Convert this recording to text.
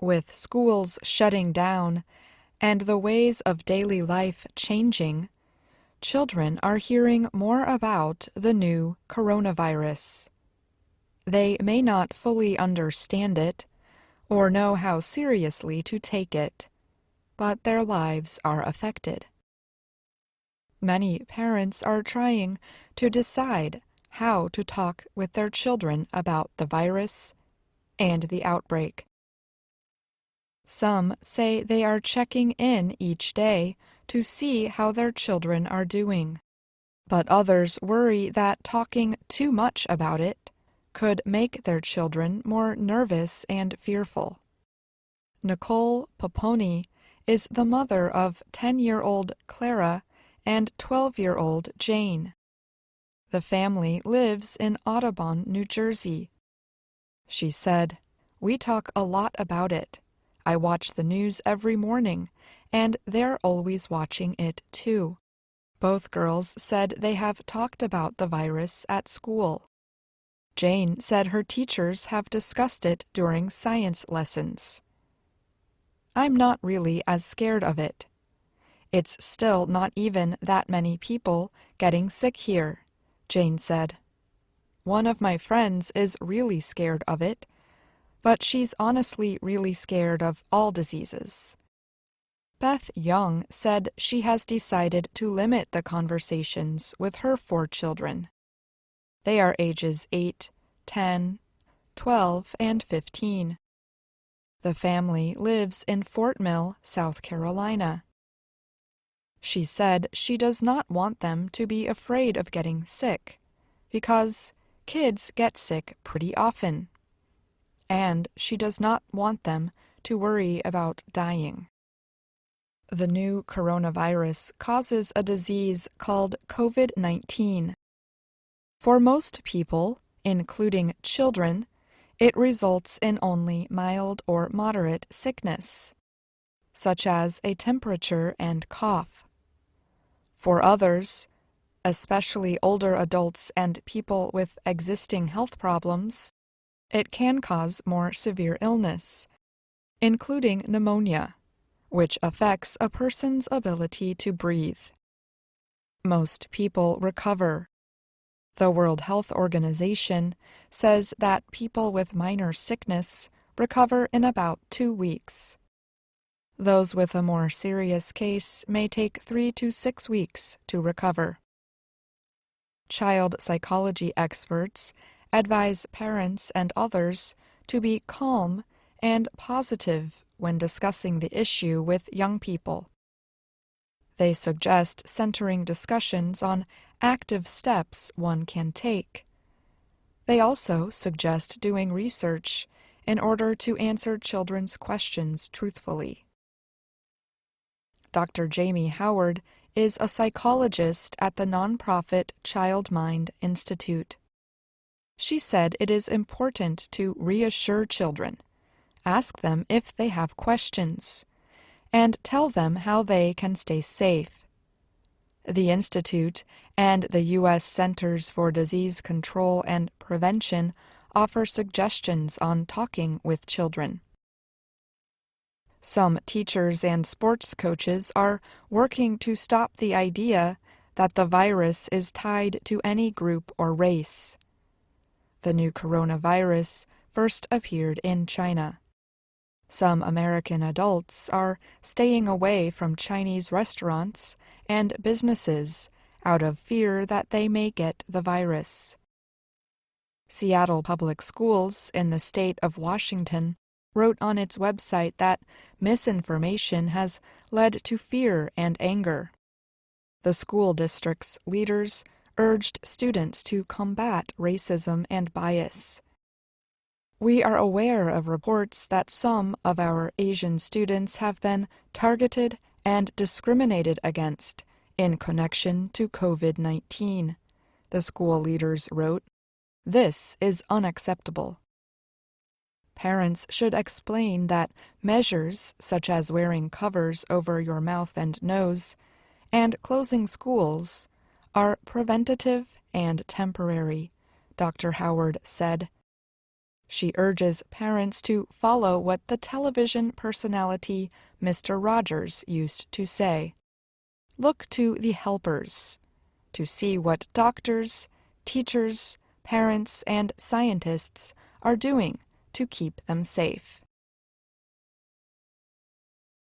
With schools shutting down and the ways of daily life changing, children are hearing more about the new coronavirus. They may not fully understand it or know how seriously to take it, but their lives are affected. Many parents are trying to decide how to talk with their children about the virus and the outbreak. Some say they are checking in each day to see how their children are doing, but others worry that talking too much about it could make their children more nervous and fearful. Nicole Poponi is the mother of 10-year-old Clara and 12-year-old Jane. The family lives in Audubon, New Jersey. She said, "We talk a lot about it. I watch the news every morning, and they're always watching it too." Both girls said they have talked about the virus at school. Jane said her teachers have discussed it during science lessons. "I'm not really as scared of it. It's still not even that many people getting sick here," Jane said. "One of my friends is really scared of it, but she's honestly really scared of all diseases." Beth Young said she has decided to limit the conversations with her 4 children. They are ages 8, 10, 12, and 15. The family lives in Fort Mill, South Carolina. She said she does not want them to be afraid of getting sick, because kids get sick pretty often, and she does not want them to worry about dying. The new coronavirus causes a disease called COVID-19. For most people, including children, it results in only mild or moderate sickness, such as a temperature and cough. For others, especially older adults and people with existing health problems, it can cause more severe illness, including pneumonia, which affects a person's ability to breathe. Most people recover. The World Health Organization says that people with minor sickness recover in about 2 weeks. Those with a more serious case may take 3 to 6 weeks to recover. Child psychology experts advise parents and others to be calm and positive when discussing the issue with young people. They suggest centering discussions on active steps one can take. They also suggest doing research in order to answer children's questions truthfully. Dr. Jamie Howard is a psychologist at the nonprofit Child Mind Institute. She said it is important to reassure children, ask them if they have questions, and tell them how they can stay safe. The Institute and the U.S. Centers for Disease Control and Prevention offer suggestions on talking with children. Some teachers and sports coaches are working to stop the idea that the virus is tied to any group or race. The new coronavirus first appeared in China. Some American adults are staying away from Chinese restaurants and businesses out of fear that they may get the virus. Seattle Public Schools in the state of Washington wrote on its website that misinformation has led to fear and anger. The school district's leaders urged students to combat racism and bias. "We are aware of reports that some of our Asian students have been targeted and discriminated against in connection to COVID-19, the school leaders wrote. "This is unacceptable." Parents should explain that measures such as wearing covers over your mouth and nose and closing schools are preventative and temporary, Dr. Howard said. She urges parents to follow what the television personality Mr. Rogers used to say. Look to the helpers, to see what doctors, teachers, parents, and scientists are doing to keep them safe.